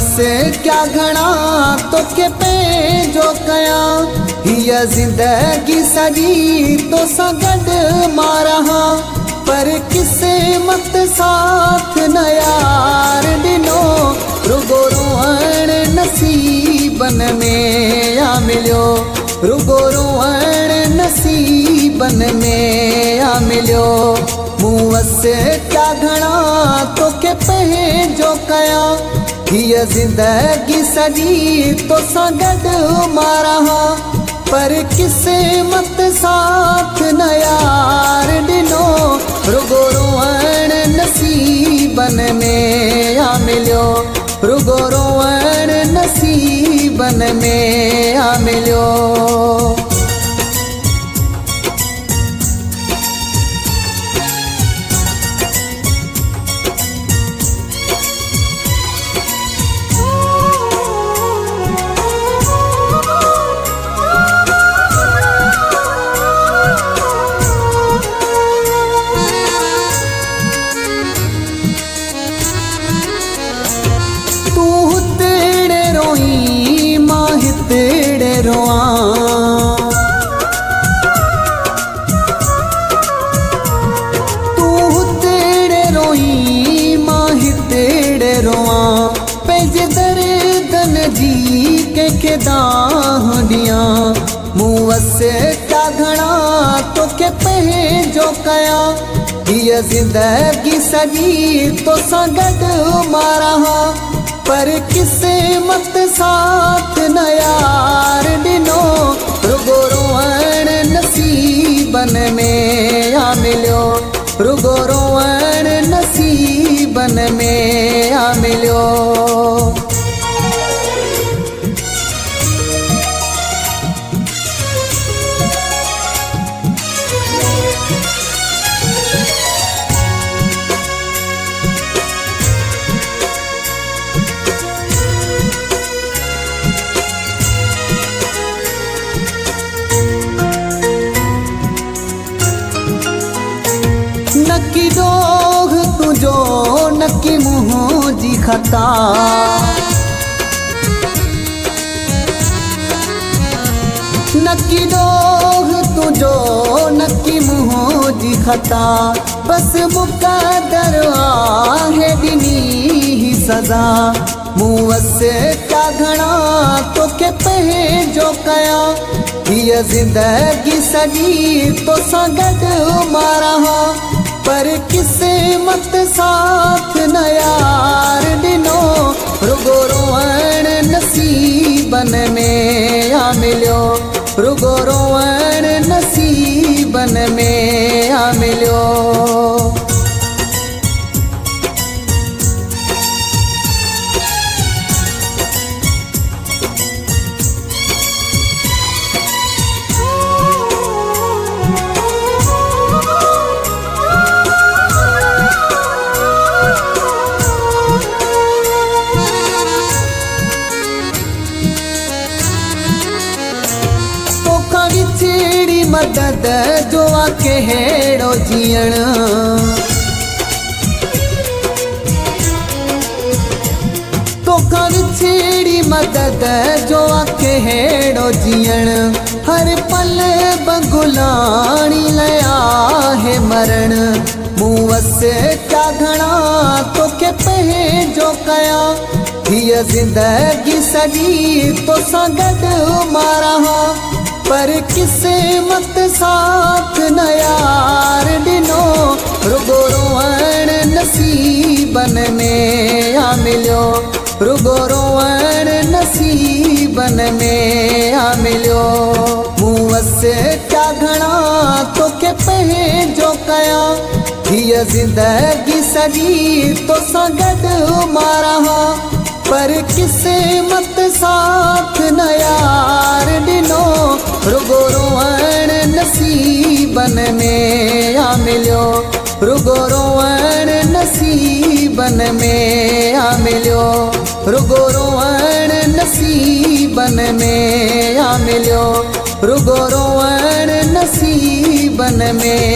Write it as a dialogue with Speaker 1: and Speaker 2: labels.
Speaker 1: वसे क्या घना तो के पंहिंजो कयां, हीअ ज़िंदगी सॼी तो सां गॾु मां रहां, पर क़िस्मत साथ न यार ॾिनो, रुगो रोअण नसीबन में आ मिलियो, रुगो रोअण नसीबन में आ मिलियो। मूं वसे क्या घना तो के पंहिंजो कयां, हीअ ज़िंदगी सॼी तो सां गॾु मां रहां, पर क़िस्मत साथ न यार ॾिनो, रुगो रोअण नसीबन में आ मिलियो, रुगो रोअण नसीबन में आ मिलियो। तेरे रोआं तू तेरे रोई मां तेरे रोआं, पंहिंजे दर्दन जी कंहिंखे दाह ॾियां। मूं वसे क्या घना तो के पंहिंजो कयां, हीअ ज़िंदगी सॼी तो सां गॾु मां रहां, पर क़िस्मत साथ न यार ॾिनो, रुगो रोअण नसीबन में आ मिलियो, रुगो रोअण नसीबन में आ मिलियो। नकी डोह तुझो नकी मुँह जी खता, नकी डोह तुझो नकी मुँह जी खता, बस मुक़दर आहे ॾिनी ही सज़ा। मूं वसे क्या घना तो के पंहिंजो कयां, हीअ ज़िंदगी सॼी तो सां गॾु मां रहां, पर क़िस्मत साथ न यार ॾिनो, रुगो रोअण नसीबन में आ मिलियो, रुगो रोअण नसीबन में आ मिलियो। विछड़ी मदद जो आके हेड़ो जीअण, तोखां विछड़ी मदद जो आके हेड़ो जीअण, हर पल बंगुलाणी लया है मरण। मूं वसे क्या घना तो के पंहिंजो कयां, हीअ ज़िंदगी सॼी तो सां गॾु मां रहां, पर क़िस्मत साथ न यार ॾिनो, रुगो रोअण नसीबन में आ मिलियो, रुगो रोअण नसीबन में आ मिलियो। मूं वसे क्या घना तो के पंहिंजो कयां, हीअ ज़िंदगी सॼी तो सां गॾु मां रहां, पर क़िस्मत साथ न यार ॾिनो, रुगो रोअण नसीबन में आ मिलियो, रुगो रोअण नसीबन में आ मिलियो, रुगो रोअण नसीबन में आ मिलियो, रुगो रोअण नसीबन में